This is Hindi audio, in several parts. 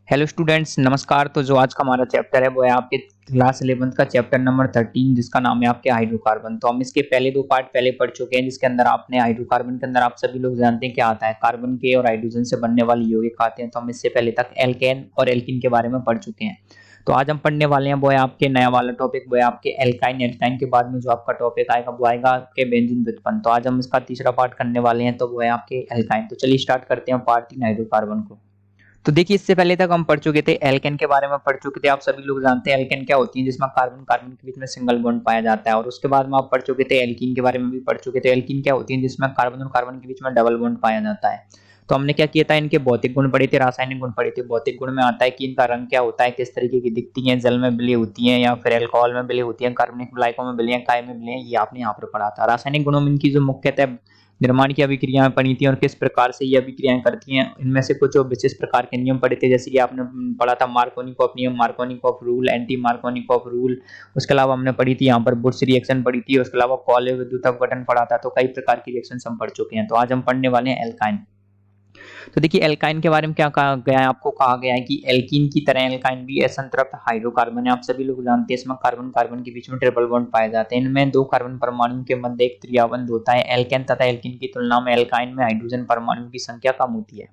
हेलो स्टूडेंट्स, नमस्कार। तो जो आज का हमारा चैप्टर है वो है आपके क्लास 11th का चैप्टर नंबर 13, जिसका नाम है आपके हाइड्रोकार्बन। तो हम इसके पहले दो पार्ट पहले पढ़ चुके हैं, जिसके अंदर आपने हाइड्रोकार्बन के अंदर आप सभी लोग जानते हैं क्या आता है। कार्बन के और हाइड्रोजन से बनने वाले यौगिक आते हैं। तो हम इससे पहले तक एल्केन और एल्कीन के बारे में पढ़ चुके हैं। तो आज हम पढ़ने वाले हैं वो है आपके नया वाला टॉपिक, वो है आपके एल्काइन। एल्काइन के बाद में जो आपका टॉपिक आएगा वो आएगा आपके बेंजीन व्युत्पन्न। तो आज हम इसका तीसरा पार्ट करने वाले हैं, तो वो है आपके एल्काइन। तो चलिए स्टार्ट करते हैं पार्ट 3 हाइड्रोकार्बन को। तो देखिए, इससे पहले तक हम पढ़ चुके थे एल्केन के बारे में पढ़ चुके थे। आप सभी लोग जानते हैं एल्केन क्या होती है, जिसमें कार्बन कार्बन के बीच में सिंगल बॉन्ड पाया जाता है। और उसके बाद में आप पढ़ चुके थे एल्कीन के बारे में भी पढ़ चुके थे। एल्कीन क्या होती है, जिसमें कार्बन और कार्बन के बीच में डबल बॉन्ड पाया जाता है। तो हमने क्या किया था, इनके भौतिक गुण पढ़े थे, रासायनिक गुण पढ़े थे। भौतिक गुण में आता है कि इनका रंग क्या होता है, किस तरीके की दिखती है, जल में विलय होती है या फिर अल्कोहल में विलय होती है, कार्बनिक विलायकों में विलय, काय में विलय, ये आपने यहाँ पर पढ़ा था। रासायनिक गुणों में इनकी जो मुख्यतः निर्माण की अभिक्रियाएं पढ़ी थी और किस प्रकार से ये अभिक्रियाएं करती हैं, इनमें से कुछ विशेष प्रकार के नियम पढ़े थे। जैसे कि आपने पढ़ा था मार्कोनिकॉफ नियम, Markovnikov rule, anti Markovnikov rule. उसके अलावा हमने पढ़ी थी यहाँ पर बुर्स रिएक्शन पढ़ी थी। उसके अलावा कॉले विद्युत अपघटन पढ़ा था। तो कई प्रकार की रिएक्शन हम पढ़ चुके हैं। तो आज हम पढ़ने वाले हैं एल्काइन। तो देखिए, एल्काइन के बारे में क्या कहा गया है, आपको कहा गया है कि एल्कीन की तरह एल्काइन भी असंतृप्त हाइड्रोकार्बन है। आप सभी लोग जानते हैं इसमें कार्बन कार्बन के बीच में ट्रिपल बॉन्ड पाए जाते हैं। इनमें दो कार्बन परमाणु के मध्य एक त्रियाबंध होता है। एल्केन तथा एल्कीन की तुलना में एल्काइन में हाइड्रोजन परमाणु की संख्या कम होती है।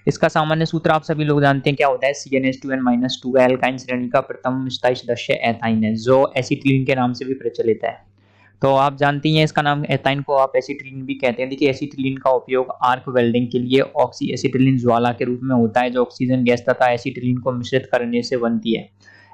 इसका सामान्य सूत्र आप सभी लोग जानते हैं क्या होता है, CnH2n-2। एल्काइन श्रेणी का प्रथम स्थायी सदस्य एथाइन है, जो एसिटिलीन के नाम से भी प्रचलित है। तो आप जानती हैं इसका नाम एथाइन को आप एसिटिलीन भी कहते हैं। देखिए, एसिटिलीन का उपयोग आर्क वेल्डिंग के लिए ऑक्सी एसिटिलीन ज्वाला के रूप में होता है, जो ऑक्सीजन गैस तथा एसिटिलीन को मिश्रित करने से बनती है।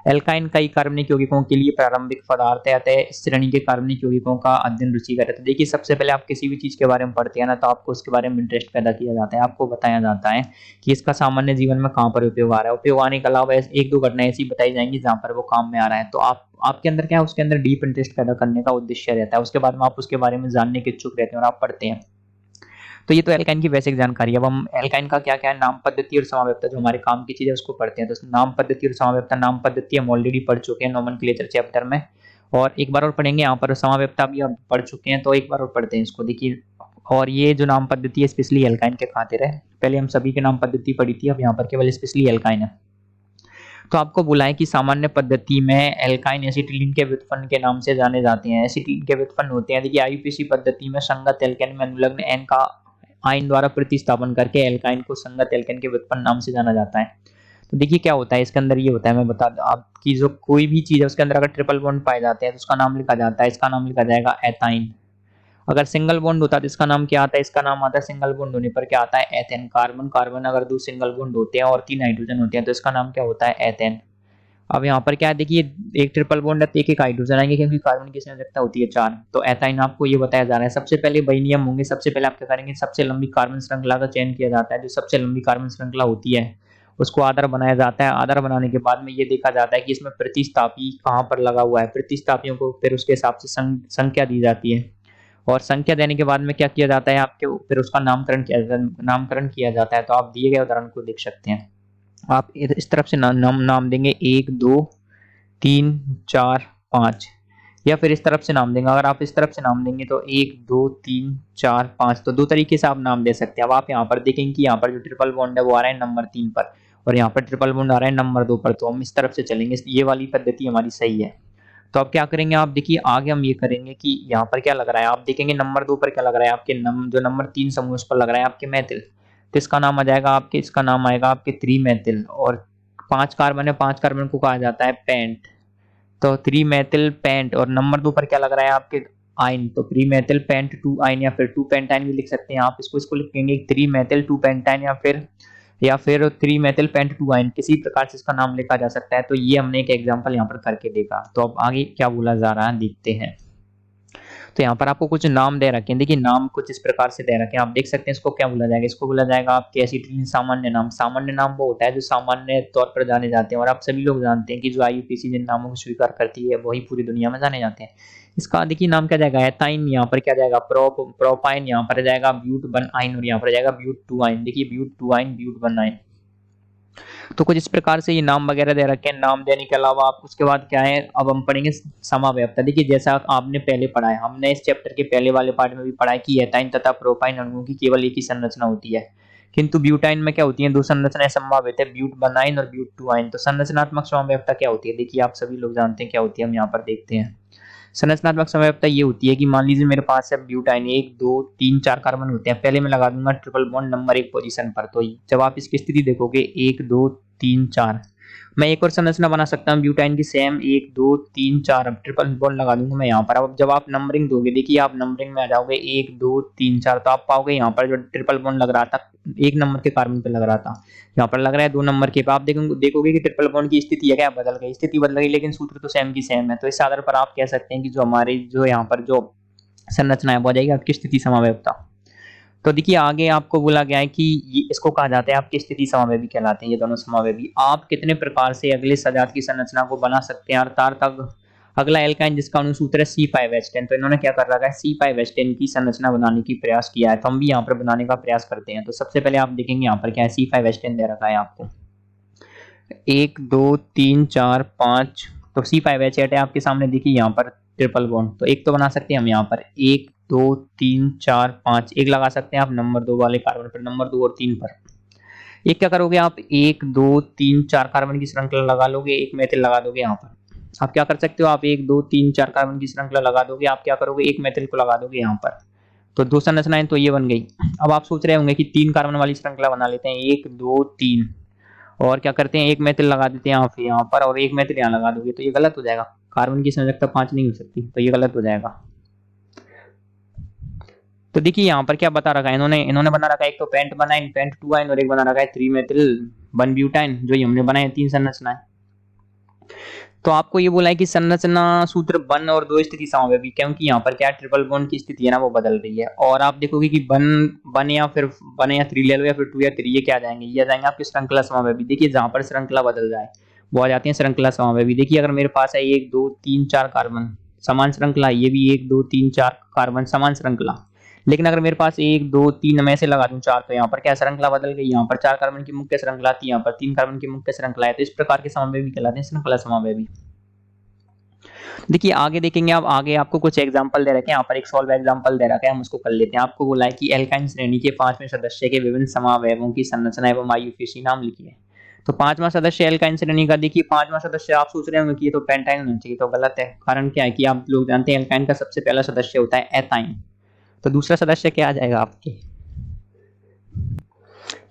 एल्काइन कई कार्बनिक यौगिकों के लिए प्रारंभिक पदार्थ है, अतः इस श्रेणी के कार्बनिक यौगिकों का अध्ययन रुचिकर है। तो देखिए, सबसे पहले आप किसी भी चीज के बारे में पढ़ते हैं ना, तो आपको उसके बारे में इंटरेस्ट पैदा किया जाता है। आपको बताया जाता है कि इसका सामान्य जीवन में कहाँ पर उपयोग आ रहा है। उपयोग आने के अलावा एक दो घटनाएं ऐसी बताई जाएंगी जहां पर वो काम में आ रहा है। तो आपके अंदर क्या है, उसके अंदर डीप इंटरेस्ट पैदा करने का उद्देश्य रहता है। उसके बाद में आप उसके बारे में जानने के इच्छुक रहते हैं और आप पढ़ते हैं। तो ये तो एल्काइन की बेसिक जानकारी है। अब हम एल्काइन का क्या क्या है, नाम पद्धति और समाव्यवस्था, जो हमारे काम की चीज है उसको पढ़ते हैं। तो नाम पद्धति और समाव्यवस्था, नाम पद्धति हम ऑलरेडी पढ़ चुके हैं नोमेनक्लेचर चैप्टर में, और एक बार और पढ़ेंगे। यहाँ पर समाव्यवस्था भी हम पढ़ चुके हैं, तो एक बार और पढ़ते हैं इसको। देखिए, और ये जो नाम पद्धति है स्पेशली एल्काइन के खातिर है। पहले हम सभी के नाम पद्धति पढ़ी थी, अब यहाँ पर केवल स्पेशली एल्काइन है। तो आपको बोला है कि सामान्य पद्धति में एल्काइन एसिटिलीन के व्युत्पन्न के नाम से जाने जाते हैं। एसिटिलीन के व्युत्पन्न होते हैं। देखिए, आईयूपीएसी पद्धति में संगत एल्केन में अनुलग्न एन का आयन द्वारा प्रतिस्थापन करके एल्काइन को संगत एल्केन के व्युत्पन्न नाम से जाना जाता है। तो देखिए क्या होता है इसके अंदर, ये होता है, मैं बता दूं आपकी, जो कोई भी चीज है उसके अंदर अगर ट्रिपल बॉन्ड पाए जाते हैं तो उसका नाम लिखा जाता है, इसका नाम लिखा जाएगा एथाइन। अगर सिंगल बॉन्ड होता है तो इसका नाम क्या आता है, इसका नाम आता है, सिंगल बॉन्ड होने पर क्या आता है, एथेन। कार्बन कार्बन अगर दो सिंगल बॉन्ड होते हैं और तीन हाइड्रोजन होते हैं तो इसका नाम क्या होता है, एथेन। अब यहाँ पर क्या है, देखिए एक ट्रिपल बॉन्ड है तो एक एक हाइड्रोजन आएंगे, क्योंकि कार्बन की संयोजकता होती है 4। तो एथाइन आपको ये बताया जा रहा है। सबसे पहले वही नियम होंगे। सबसे पहले आप क्या करेंगे, सबसे लंबी कार्बन श्रृंखला का चयन किया जाता है। जो सबसे लंबी कार्बन श्रृंखला होती है उसको आधार बनाया जाता है। आधार बनाने के बाद में ये देखा जाता है कि इसमें प्रतिस्थापी कहाँ पर लगा हुआ है। प्रतिस्थापियों को फिर उसके हिसाब से संख्या दी जाती है, और संख्या देने के बाद में क्या किया जाता है, आपके फिर उसका नामकरण किया जाता है। तो आप दिए गए उदाहरण को देख सकते हैं। आप इस तरफ से नाम देंगे 1 2 3 4 5, या फिर इस तरफ से नाम देंगे। अगर आप इस तरफ से नाम देंगे तो 1 2 3 4 5, तो दो तरीके से आप नाम दे सकते हैं। अब आप यहाँ पर देखेंगे कि यहाँ पर जो ट्रिपल बॉन्ड है वो आ रहा है नंबर 3 पर, और यहाँ पर ट्रिपल बॉन्ड आ रहा है नंबर 2 पर। तो हम इस तरफ से चलेंगे, ये वाली पद्धति हमारी सही है। तो आप क्या करेंगे, आप देखिए आगे हम ये करेंगे कि यहाँ पर क्या लग रहा है, आप देखेंगे नंबर 2 पर क्या लग रहा है, आपके जो नंबर 3 समूह उस पर लग रहा है आपके मैथिल। तो इसका नाम आ जाएगा आपके, इसका नाम आएगा आपके 3 मैथिल। और 5 कार्बन है, 5 कार्बन को कहा जाता है पेंट। तो 3 मेथिल पेंट। और नंबर 2 पर क्या लग रहा है आपके, आयन। तो 3 मेथिल पेंट 2 आयन, या फिर 2 पेंटाइन भी लिख सकते हैं आप। इसको लिखेंगे 3 मेथिल 2 पेंटाइन, या फिर 3 मेथिल पेंट 2 आयन, किसी प्रकार से इसका नाम लिखा जा सकता है। तो ये हमने एक एग्जांपल यहाँ पर करके देखा। तो अब आगे क्या बोला जा रहा है देखते हैं। तो यहाँ पर आपको कुछ नाम दे रखे हैं। देखिए, नाम कुछ इस प्रकार से दे रखे हैं, आप देख सकते हैं। इसको क्या बोला जाएगा, इसको बोला जाएगा आपके एसिटिलीन सामान्य नाम। सामान्य नाम वो होता है जो सामान्य तौर पर जाने जाते हैं, और आप सभी लोग जानते हैं कि जो आईयूपीएसी जिन नामों को स्वीकार करती है वही पूरी दुनिया में जाने जाते हैं। इसका देखिए नाम क्या जाएगा, एथाइन। यहाँ पर क्या जाएगा, प्रोपाइन। यहाँ पर जाएगा ब्यूट 1 आयन, और यहाँ पर जाएगा ब्यूट 2 आयन। देखिए, ब्यूट 2 आयन, ब्यूट 1 आयन। तो कुछ इस प्रकार से ये नाम वगैरह दे रखे हैं। नाम देने के अलावा आप उसके बाद क्या है, अब हम पढ़ेंगे समाव्यवस्था। देखिए, जैसा आपने पहले पढ़ा है, हमने इस चैप्टर के पहले वाले पार्ट में भी पढ़ा है कि एथाइन तथा प्रोपाइन अणुओं की केवल एक ही संरचना होती है। किंतु ब्यूटाइन में क्या होती है, दो संरचनाएं संभावित है, ब्यूट वन आइन और ब्यूट टू आइन। तो संरचनात्मक संभाव्यता क्या होती है, देखिए आप सभी लोग जानते हैं क्या होती है, हम यहाँ पर देखते हैं। संरचनात्मक संभाव्यता ये होती है कि मान लीजिए मेरे पास है ब्यूटाइन, 1 2 3 4 कार्बन होते हैं, पहले मैं लगा दूंगा ट्रिपल बॉन्ड नंबर 1 पोजीशन पर। तो जब आप इसकी स्थिति देखोगे 1 2 3 4, मैं एक और संरचना बना सकता हूँ ब्यूटाइन की सेम 1 2 3 4, अब ट्रिपल बॉन्ड लगा दूंगा मैं यहाँ पर। अब जब आप नंबरिंग दोगे, देखिए आप नंबरिंग में आ जाओगे 1 2 3 4, तो आप पाओगे यहाँ पर जो ट्रिपल बॉन्ड लग रहा था 1 नंबर के कार्बन पे लग रहा था, यहाँ पर लग रहा है 2 नंबर के पे। आप देखोगे कि ट्रिपल बॉन्ड की स्थिति है क्या बदल गई, स्थिति बदल गई लेकिन सूत्र तो सेम की सेम है। तो इस आधार पर आप कह सकते हैं कि जो हमारी जो यहाँ पर जो संरचना है वो आ जाएगी आपकी स्थिति समावेशिता। तो देखिए आगे आपको बोला गया है कि इसको कहा जाता है आपकी स्थिति समावेशी कहलाते हैं ये दोनों समावेशी। आप कितने प्रकार से अगले सजात की संरचना को बना सकते हैं, अर्थात अगला एल्काइन जिसका अनुसूत्र है C5H10। तो इन्होंने क्या कर रखा है, C5H10 की संरचना बनाने की प्रयास किया है, तो हम भी यहाँ पर बनाने का प्रयास करते हैं। तो सबसे पहले आप देखेंगे यहाँ पर क्या है, C5H10 दे रखा है आपको 1 2 3 4 5। तो C5H8 है आपके सामने, देखिए यहाँ पर ट्रिपल बॉन्ड, तो एक तो बना सकते हैं हम यहाँ पर 1 2 3 4 5, एक लगा सकते हैं आप नंबर 2 वाले कार्बन पर, नंबर 2 और 3 पर। एक क्या करोगे आप 1 2 3 4 कार्बन की श्रृंखला लगा लोगे, एक मेथिल लगा दोगे यहाँ पर। आप क्या कर सकते हो, आप 1 2 3 4 कार्बन की श्रृंखला लगा दोगे, आप क्या करोगे एक मेथिल को लगा दोगे यहाँ पर। तो दो संरचनाएं तो ये बन गई। अब आप सोच रहे होंगे कि 3 कार्बन वाली श्रृंखला बना लेते हैं, 1 2 3, और क्या करते हैं एक मेथिल लगा देते हैं आप यहाँ पर और एक मेथिल यहाँ लगा दोगे, तो ये गलत हो जाएगा, कार्बन की संयोजकता 5 नहीं हो सकती, तो ये गलत हो जाएगा। तो देखिए यहाँ पर क्या बता रखा है इन्होंने बना रखा है, एक तो पेंट बनाइन, पेंट टू आइन, और एक बना रखा है 3 मेथिल 1 ब्यूटाइन, जो ये हमने बनाए 3 संरचनाएं। तो आपको ये बोला है कि संरचना सूत्र 1 और 2 स्थिति समावेशी, क्योंकि यहाँ पर क्या ट्रिपल बॉन्ड की स्थिति है ना वो बदल रही है। और आप देखोगे कि 1 या फिर 1 या 3 ले लो, या फिर 2 या 3, ये क्या आ जाएंगे, ये आ जाएंगे आपकी श्रृंखला समावेशी। देखिए जहां पर श्रृंखला बदल जाए वो आ जाती है श्रृंखला समावेशी। देखिए अगर मेरे पास है 1 2 3 4 कार्बन समान श्रृंखला, ये भी 1 2 3 4 कार्बन समान श्रृंखला, लेकिन अगर मेरे पास 1 2 3 में से लगा दूं 4, तो यहाँ पर क्या श्रृंखला बदल गई, यहाँ पर 4 कार्बन की मुख्य श्रृंखला थी, यहाँ पर 3 कार्बन की मुख्य श्रृंखला है। तो इस प्रकार के समावेशी कहलाते हैं श्रृंखला समावेशी। देखिए आगे देखेंगे आप, आगे आपको कुछ एग्जांपल दे रखे हैं, यहाँ पर एक सॉल्व एग्जांपल दे रखा है, हम उसको कर लेते हैं। आपको बोला है कि एल्काइन श्रेणी के 5वें सदस्य के विभिन्न समावयवों की संरचना एवं आयुफेसी नाम लिखिए। तो 5वां सदस्य एल्काइन श्रेणी का, देखिए 5वां सदस्य आप सोच रहे होंगे कि ये तो पेंटाइन होना चाहिए, तो गलत है। कारण क्या है कि आप लोग जानते हैं एल्काइन का सबसे पहला सदस्य होता है एथाइन, तो दूसरा सदस्य क्या आ जाएगा आपके,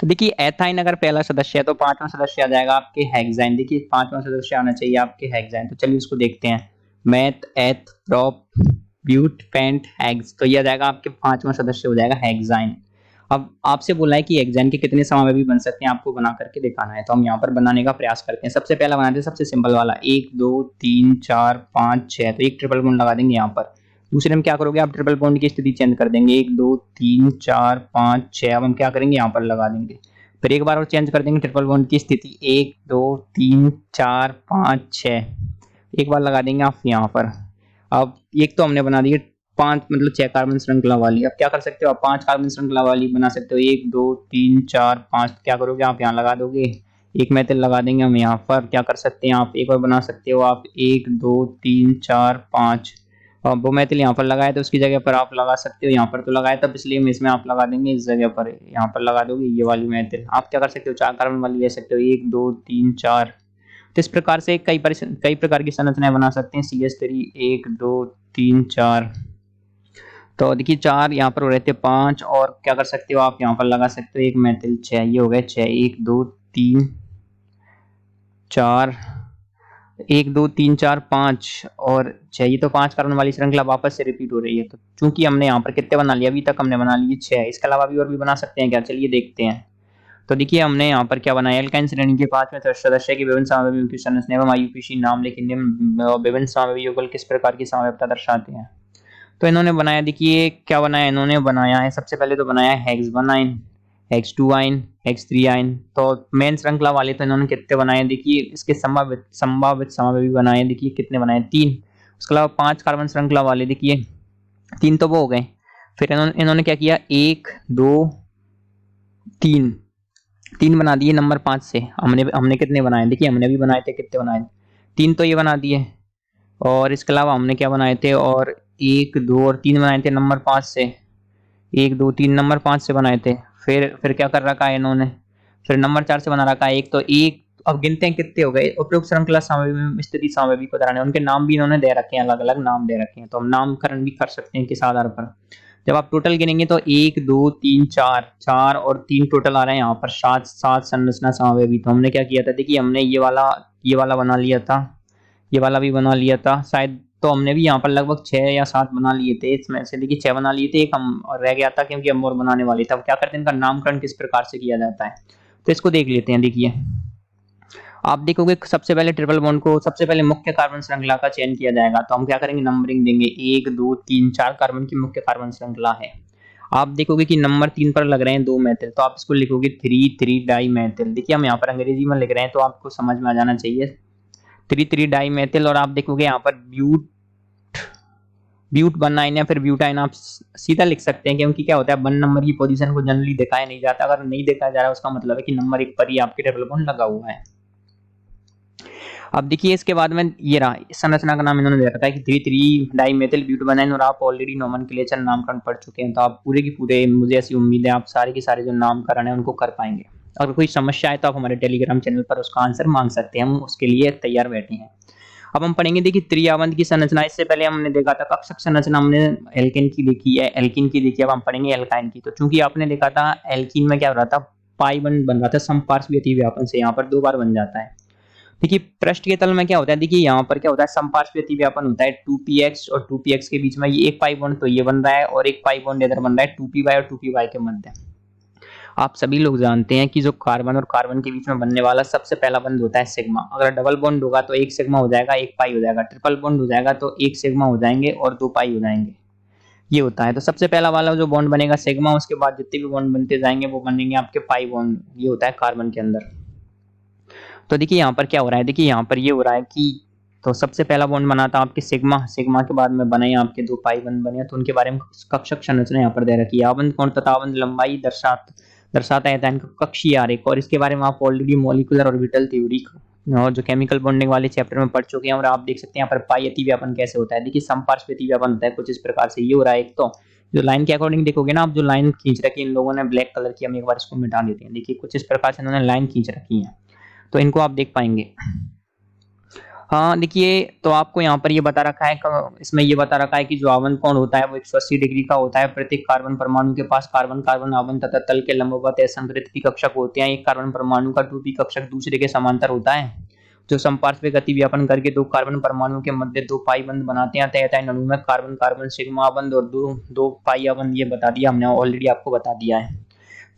तो देखिए एथाइन अगर पहला सदस्य है तो 5वां सदस्य आ जाएगा आपके हेक्साइन। देखिए 5वां सदस्य आना चाहिए आपके हेक्साइन। तो चलिए उसको देखते हैं, मैथ एथ प्रोप ब्यूट पेंट हेक्स, तो ये आ जाएगा आपके 5वां सदस्य हो जाएगा हेक्साइन। अब आपसे बोला है कि हेक्साइन के कितने समावेशी बन सकते हैं, आपको बना करके दिखाना है, तो हम यहाँ पर बनाने का प्रयास करते हैं। सबसे पहला बनाते हैं सबसे सिंपल वाला 1 2 3 4 5 6, तो एक ट्रिपल बॉन्ड लगा देंगे यहाँ पर। दूसरे में क्या करोगे आप, ट्रिपल बॉन्ड की स्थिति चेंज कर देंगे, 1 2 3 4 5 6, अब हम क्या करेंगे यहाँ पर लगा देंगे, फिर एक बार और चेंज कर देंगे ट्रिपल बॉन्ड की स्थिति, 1 2 3 4 5 6, एक बार लगा देंगे आप यहाँ पर। अब एक तो हमने बना दी 5 मतलब 6 कार्बन श्रृंखला वाली। अब क्या कर सकते हो आप, 5 कार्बन श्रृंखला वाली बना सकते हो, 1 2 3 4 5, क्या करोगे आप यहाँ लगा दोगे, एक मेथड लगा देंगे हम यहाँ पर। क्या कर सकते हैं आप, एक और बना सकते हो आप 1 2 3 4 5, और वो मेथड यहाँ पर लगाए तो उसकी जगह पर आप लगा सकते हो, यहाँ पर तो लगाया था इसलिए इसमें आप लगा देंगे इस जगह पर, यहाँ पर लगा दोगे ये वाली मेथड। आप क्या कर सकते हो 4 कार्बन वाली ले सकते हो, 1 2 3 4। तो इस प्रकार से कई प्रकार की संरचनाएं बना सकते हैं CH3 1 2 3 4। तो देखिए 4 यहाँ पर हो रहे थे 5, और क्या कर सकते हो आप यहाँ पर लगा सकते हो एक मेथिल 6, ये हो गए 6, 1 2 3 4, 1 2 3 4 5 और 6, ये तो 5 कार्बन वाली श्रृंखला वापस से रिपीट हो रही है। तो चूंकि हमने यहाँ पर कितने बना लिए, अभी तक हमने बना लिए 6, इसके अलावा भी और भी बना सकते हैं क्या, चलिए देखते हैं। तो देखिए हमने यहाँ पर क्या बनाया, एल्काइन श्रेणी के 5वें सदस्य के विभिन्न समावेशियों की संरचना एवं आयुफेसी नाम लिखेंगे। विभिन्न समावेशी युगल किस प्रकार की समावेशिता दर्शाते हैं। तो इन्होंने बनाया, देखिए क्या बनाया, इन्होंने बनाया है सबसे पहले तो बनाया हेक्स 1 आइन, हेक्स 2 आइन, हेक्स 3 आइन। तो मेन श्रृंखला वाले तो इन्होंने कितने बनाए, देखिए इसके संभावित समावेशी बनाए, देखिए कितने बनाए 3। उसके अलावा 5 कार्बन श्रृंखला वाले देखिए 3 तो वो हो गए। फिर इन्होंने क्या किया, 1 2 3 बना दिए नंबर 5 से। हमने कितने बनाए, देखिए हमने भी बनाए थे, कितने बनाए 3, तो ये बना दिए। और इसके अलावा हमने क्या बनाए थे, और 1 2 और 3 बनाए थे नंबर 5 से, 1 2 3 नंबर 5 से बनाए थे। फिर क्या कर रखा है इन्होंने, फिर नंबर 4 से बना रखा है। एक तो एक, अब गिनते हैं कितने हो गए। उपरोक्त श्रृंखला सामग्री में स्थिति सामग्री को दर्शाने, उनके नाम भी इन्होंने दे रखे हैं, अलग अलग नाम दे रखे हैं, तो हम नामकरण भी कर सकते हैं किस आधार पर। जब आप टोटल गिनेंगे तो 1 2 3 4, 4 और 3 टोटल आ रहे हैं यहाँ पर 7 7 संरचना सामग्री। तो हमने क्या किया था, देखिए हमने ये वाला बना लिया था, ये वाला भी बना लिया था शायद। तो हमने भी यहाँ पर लगभग 6 या 7 बना लिए थे, इसमें से देखिए 6 बना लिए थे, एक हम और रह गया था क्योंकि हम और बनाने वाले थे। अब क्या करते हैं, इनका नामकरण किस प्रकार से किया जाता है, तो इसको देख लेते हैं। देखिए आप देखोगे सबसे पहले ट्रिपल बॉन्ड को, सबसे पहले मुख्य कार्बन श्रृंखला का चयन किया जाएगा। तो हम क्या करेंगे, नंबरिंग देंगे, 1 2 3 4 कार्बन की मुख्य कार्बन श्रृंखला है। आप देखोगे कि नंबर 3 पर लग रहे हैं 2 मेथिल, तो आप इसको लिखोगे 3 3 डाई मेथिल। देखिए हम यहाँ पर अंग्रेजी में लिख रहे हैं तो आपको समझ में आ जाना चाहिए, 3 3 डाई मेथिल। और आप देखोगे यहाँ पर ब्यूट 19 या फिर ब्यूटाइन आप सीधा लिख सकते हैं, क्योंकि क्या होता है 1 नंबर की पोजीशन को जनरली दिखाया नहीं जाता। अगर नहीं दिखाया जा रहा है उसका मतलब है कि नंबर 1 पर ही आपके ट्रिपल बॉन्ड लगा हुआ है। अब देखिए इसके बाद में ये रहा, इस संरचना का नाम इन्होंने दे रखा है कि 3 3 डाई मेथिल ब्यूट 19। और आप ऑलरेडी नोमेनक्लेचर नामकरण पढ़ चुके हैं, तो आप पूरे की पूरे, मुझे ऐसी उम्मीद है आप सारे के सारे जो नामकरण है उनको कर पाएंगे। अगर कोई समस्या है तो आप हमारे टेलीग्राम चैनल पर उसका आंसर मांग सकते हैं, हम उसके लिए तैयार बैठे हैं। अब हम पढ़ेंगे देखिए त्रिआवंत की संरचना। इससे पहले हमने देखा था कक्षक संरचना, हमने एल्केन की देखी है, एल्किन की देखी है। अब हम पढ़ेंगे एल्काइन की। तो चूंकि आपने देखा था एल्किन में क्या हो रहा था, पाई बन रहा था समपार्श्विक अतिव्यापन से, यहाँ पर 2 बार बन जाता है। देखिए पृष्ठ के तल में क्या होता है, देखिए यहाँ पर क्या होता है, समपार्श्विक अतिव्यापन होता है 2px और 2px के बीच में ये एक पाई बॉन्ड तो ये बन रहा है, और एक पाई बॉन्ड इधर बन रहा है 2py और 2py के मध्य। आप सभी लोग जानते हैं कि जो कार्बन और कार्बन के बीच में बनने वाला सबसे पहला बंध होता है सिग्मा। अगर डबल बॉन्ड होगा तो एक सिग्मा हो जाएगा, एक पाई हो जाएगा। ट्रिपल बॉन्ड हो जाएगा तो एक सिग्मा हो जाएंगे और 2 पाई हो जाएंगे, ये होता है। तो सबसे पहला वाला जो बॉन्ड बनेगा सिग्मा, उसके बाद जितने भी बॉन्ड बनते जाएंगे वो बनेंगे आपके पाई बॉन्ड, ये होता है कार्बन के अंदर। तो देखिए यहाँ पर क्या हो रहा है, देखिए यहाँ पर ये हो रहा है कि तो सबसे पहला बॉन्ड बना था आपके सिग्मा, सिग्मा के बाद में बने आपके 2 पाई बंध बने, तो उनके बारे में कक्षक संरचना यहाँ पर दे रखी है। आबंध कोण तथा आबंध लंबाई दर्शाता है इनका कक्षीय आरेख। और इसके बारे में आप ऑलरेडी मॉलिक्यूलर ऑर्बिटल थ्योरी और जो केमिकल बॉन्डिंग वाले चैप्टर में पढ़ चुके हैं। और आप देख सकते हैं यहाँ पर पाई अतिव्यापन कैसे होता है। देखिए समपार्श्विक अतिव्यापन होता है कुछ इस प्रकार से, ये हो रहा है। एक तो जो लाइन के अकॉर्डिंग देखोगे ना आप, जो लाइन खींच रखी है इन लोगों ने ब्लैक कलर की, हम एक बार इसको मिटा देते हैं। देखिए कुछ इस प्रकार से इन्होंने लाइन खींच रखी है, तो इनको आप देख पाएंगे। हाँ देखिए, तो आपको यहाँ पर ये बता रखा है, इसमें ये बता रखा है कि जो आवन कोण होता है वो 180 डिग्री का होता है। प्रत्येक कार्बन परमाणु के पास कार्बन कार्बन आवन तथा तल के लंबवत असंकृत पी कक्षक होते हैं। एक कार्बन परमाणु का 2p कक्षक दूसरे के समांतर होता है, जो समपार्श्विक अतिव्यापन करके 2 कार्बन परमाणु के मध्य 2 पाई बंध बनाते हैं। तय अणु में कार्बन कार्बन सिग्मा बंध और 2 पाई बंध, ये बता दिया हमने, ऑलरेडी आपको बता दिया है।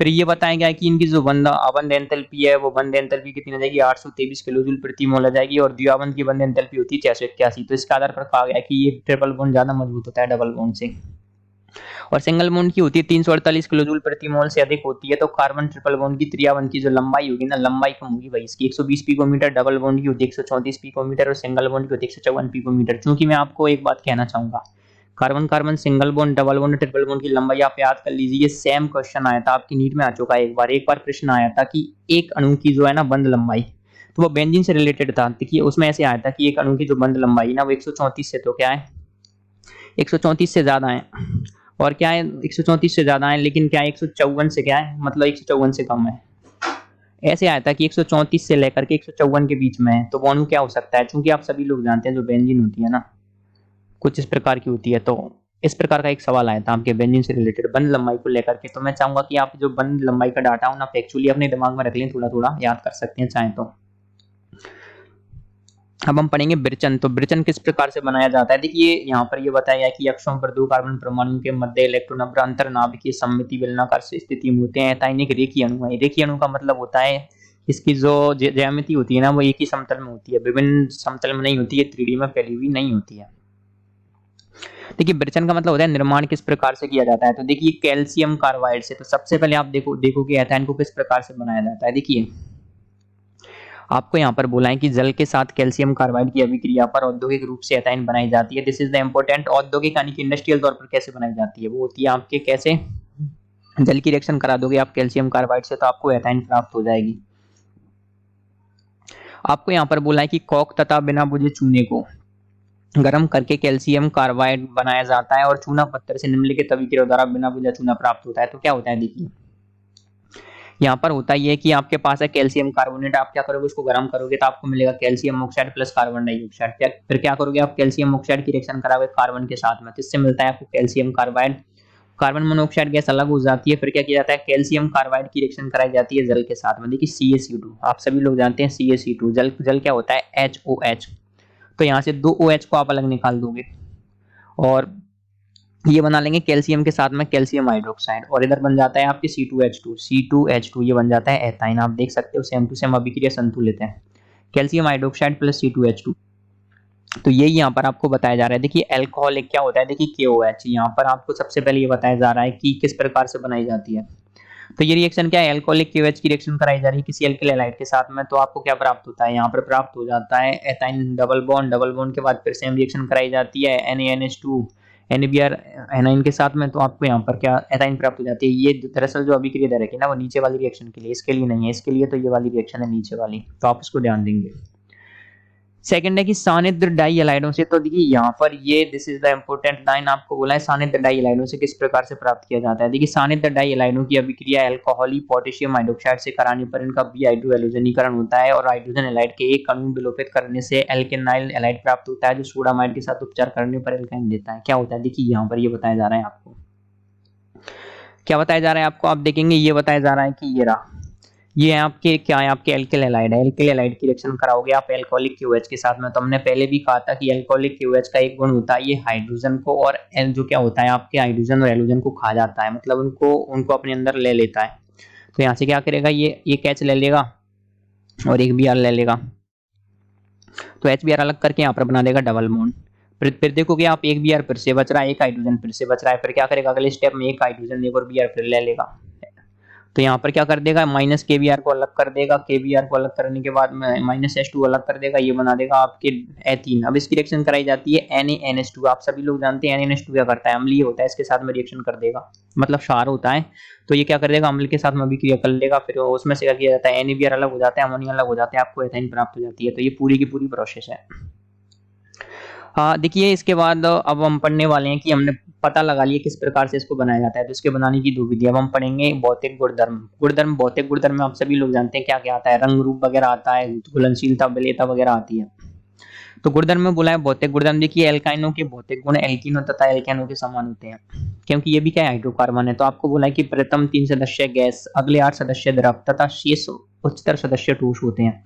फिर ये बताया गया है कि इनकी जो बंध एंथैल्पी है वो बंध एंथैल्पी कितनी हो जाएगी, 823 किलोजूल प्रति मोल आ जाएगी। और द्विआबंध की बंध एंथैल्पी होती है 681। तो इसके आधार पर कहा गया है कि ये ट्रिपल बॉन्ड ज्यादा मजबूत होता है डबल बॉन्ड से। और सिंगल बॉन्ड की होती है 348 किलोजूल प्रति मोल से अधिक होती है। तो कार्बन ट्रिपल बॉन्ड की त्रिआबंध की जो लंबाई होगी ना, लंबाई कम होगी भाई इसकी, 120 पिकोमीटर। डबल बॉन्ड की होती है 134 पिकोमीटर और सिंगल बॉन्ड की होती है 154 पिकोमीटर। क्योंकि मैं आपको एक बात कहना चाहूंगा, carbon carbon single bond double bond triple bond की लंबाई आप याद कर लीजिए। ये सेम क्वेश्चन आया था आपकी नीट में, आ चुका है एक बार प्रश्न आया था कि एक अणु की जो है ना बंध लंबाई, तो वो बेंजीन से रिलेटेड था। देखिए उसमें ऐसे आया था कि एक अणु की जो बंध लंबाई ना वो 134 से, तो क्या है 134 से ज्यादा है, और क्या है 134 से ज्यादा है, लेकिन क्या है 154 से क्या है, मतलब 154 से कम है। ऐसे आया था कि 134 से लेकर के 154 के बीच में है, तो वो अणु क्या हो सकता है। चूंकि आप सभी लोग जानते हैं जो बेंजीन होती है ना कुछ इस प्रकार की होती है, तो इस प्रकार का एक सवाल आया था आपके बेंजीन से रिलेटेड बंध लंबाई को लेकर के। तो मैं चाहूंगा कि आप जो बंध लंबाई का डाटा हो ना एक्चुअली अपने दिमाग में रख लें, थोड़ा थोड़ा याद कर सकते हैं चाहे तो। अब हम पढ़ेंगे विरचन। तो विरचन किस प्रकार से बनाया जाता है, देखिए यहाँ पर ये बताया गया कि अक्षों पर 2 कार्बन परमाणु के मध्य इलेक्ट्रॉन अंतर नाभिकीय सममिति बेलनाकार स्थिति में होते हैं। एथाइन एक रेखीय अणु है। रेखीय अणु का मतलब होता है इसकी जो ज्यामिति होती है ना वो एक ही समतल में होती है, विभिन्न समतल में नहीं होती है, 3D में फैली हुई नहीं होती है। देखिए विरचन का मतलब होता है निर्माण किस प्रकार से किया जाता है। तो देखिए कैल्शियम कार्बाइड से, तो सबसे पहले आप देखो कि एथाइन को किस प्रकार से बनाया जाता है। देखिए आपको यहाँ पर बोला है कि जल के साथ कैल्शियम कार्बाइड की अभिक्रिया पर औद्योगिक रूप से एथाइन बनाई जाती है। This is the important. औद्योगिक यानी कि इंडस्ट्रियल तौर पर कैसे बनाई जाती है, वो होती है आपके कैसे, जल की रिएक्शन करा दोगे आप कैल्शियम कार्बाइड से तो आपको एथाइन प्राप्त हो जाएगी। आपको यहाँ पर बोला है कि कॉक तथा बिना बुझे चूने को गर्म करके कैल्शियम कार्बाइड बनाया जाता है और चूना पत्थर से निम्नलिखित अभिक्रिया द्वारा बिना बुझा चूना प्राप्त होता है। तो क्या होता है देखिए, यहाँ पर होता ये है कि आपके पास है कैल्शियम कार्बोनेट, आप क्या करोगे उसको गर्म करोगे तो आपको मिलेगा calcium oxide plus carbon dioxide. फिर क्या करोगे आप कैल्शियम ऑक्साइड की रिएक्शन कराओगे कार्बन के साथ में, तो इससे मिलता है आपको calcium carbide. Carbon monoxide gas अलग हो जाती है, फिर क्या किया जाता है कैल्शियम कार्बाइड की रिएक्शन कराई जाती है जल के साथ में। देखिए CaCO2, आप सभी लोग जानते हैं CaC2, जल जल क्या होता है HOH। तो यहाँ से दो OH को आप अलग निकाल दोगे और ये बना लेंगे कैल्शियम के साथ में कैल्शियम हाइड्रोक्साइड, और इधर बन जाता है आपके C2H2 ये बन जाता है एथाइन। आप देख सकते हो सेम टू सेम अभिक्रिया संतुलित है, कैल्शियम हाइड्रोक्साइड प्लस C2H2। तो यही यहाँ पर आपको बताया जा रहा है। देखिए अल्कोहल एक क्या होता है, देखिए KOH, यहाँ पर आपको सबसे पहले ये बताया जा रहा है कि किस प्रकार से बनाई जाती है। तो ये रिएक्शन क्या है, अल्कोहलिक KOH की रिएक्शन कराई जा रही है किसी अल्किल हैलाइड के साथ में, तो आपको क्या प्राप्त होता है, यहाँ पर प्राप्त हो जाता है एथाइन डबल बॉन्ड के बाद फिर सेम रिएक्शन कराई जाती है NaNH2 NBr एनाइन के साथ में, तो आपको यहाँ पर क्या एथाइन प्राप्त हो जाती है। ये दरअसल जो अभिक्रिया दे रखी है ना वो नीचे वाली रिएक्शन के लिए, इसके लिए नहीं है, इसके लिए तो ये वाली रिएक्शन है नीचे वाली, तो आप इसको ध्यान देंगे। सेकंड है कि सानिध्य डाई हैलाइडों से, तो देखिए यहाँ पर ये this is the important line, आपको बोला है सानिध्य डाई हैलाइडों से किस प्रकार से प्राप्त किया जाता है। देखिए सानिध्य डाई हैलाइडों की अभिक्रिया अल्कोहली पोटेशियम हाइड्रोक्साइड से कराने पर इनका हाइड्रो हैलोजनीकरण होता है और हाइड्रोजन हैलाइड के एक अणु विलोपित करने से एल्केनाइल हैलाइड प्राप्त होता है जो सोडामाइड के साथ उपचार करने पर एल्काइन देता है। क्या होता है देखिए यहाँ पर ये बताया जा रहा है आपको, क्या बताया जा रहा है आपको, आप देखेंगे ये बताया जा रहा है कि ये रहा, ये आपके क्या है, आपके एल्किल हैलाइड है, एल्किल हैलाइड की रिएक्शन कराओगे आप अल्कोहलिक KOH के साथ में। तो हमने पहले भी कहा था कि अल्कोहलिक KOH का एक गुण होता है ये हाइड्रोजन को और जो क्या होता है आपके हाइड्रोजन और हैलोजन को खा जाता है, मतलब उनको अपने अंदर ले लेता है। तो यहाँ से क्या करेगा ये एक H ले लेगा और एक Br ले लेगा, तो HBr अलग करके यहाँ पर बना देगा डबल बॉन्ड। फिर देखोगे आप एक Br फिर से बच रहा है, एक हाइड्रोजन फिर से बच रहा है, फिर क्या करेगा अगले स्टेप में एक हाइड्रोजन एक और Br फिर ले लेगा, तो यहाँ पर क्या कर देगा माइनस KBr को अलग कर देगा, KBr को अलग करने के बाद में माइनस H2 अलग कर देगा, ये बना देगा आपके एथीन। अब इसकी रिएक्शन कराई जाती है NaNH2, आप सभी लोग जानते हैं NaNH2 क्या करता है, अम्लीय होता है, इसके साथ में रिएक्शन कर देगा, मतलब क्षार होता है, तो ये क्या कर देगा अम्ल के साथ में अभिक्रिया कर लेगा, फिर उसमें से क्या किया जाता है NaBr अलग हो जाता है, अमोनिया अलग हो जाता है, आपको एथाइन प्राप्त हो जाती है। तो ये पूरी की पूरी प्रोसेस है। हाँ देखिए इसके बाद अब हम पढ़ने वाले हैं कि हमने पता लगा लिया किस प्रकार से इसको बनाया जाता है, तो इसके बनाने की दो विधि। अब हम पढ़ेंगे भौतिक गुणधर्म भौतिक गुणधर्म में आप सभी लोग जानते हैं क्या क्या आता है, रंग रूप वगैरह आता है, घुलनशीलता वरीयता वगैरह आती है। तो गुणधर्म में बोला है भौतिक गुणधर्म, देखिए एल्काइनों के भौतिक गुण एल्कीनों तथा एल्केनों के समान होते हैं, क्योंकि ये भी क्या है हाइड्रोकार्बन है। तो आपको बोला है कि प्रथम 3 सदस्य गैस, अगले 8 सदस्य द्रव तथा शेष उच्चतर सदस्य ठोस होते हैं।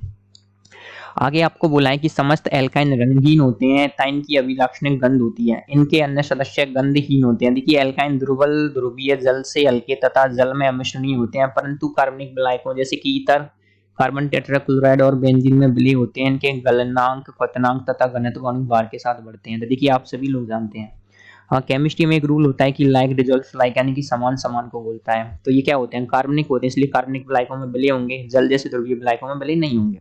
आगे आपको बोला है कि समस्त एल्काइन रंगहीन होते हैं तथा इनकी अभिलाक्षणिक गंध होती है, इनके अन्य सदस्य गंधहीन होते हैं। देखिए एल्काइन दुर्बल ध्रुवीय जल से हल्के तथा जल में अमिश्रणीय होते हैं, परंतु कार्बनिक विलायकों जैसे कि ईथर, कार्बन टेट्राक्लोराइड और बेंजीन में विलय होते हैं। इनके गलनांक, क्वथनांक तथा घनत्व अनुभार के साथ बढ़ते हैं। तो देखिए आप सभी लोग जानते हैं, हाँ केमिस्ट्री में एक रूल होता है कि लाइक डिजोल्व्स लाइक, यानी कि समान समान को बोलता है। तो ये क्या होते हैं कार्बनिक होते हैं, इसलिए कार्बनिक विलायकों में विलय होंगे, जल जैसे ध्रुवीय विलायकों में विलय नहीं होंगे।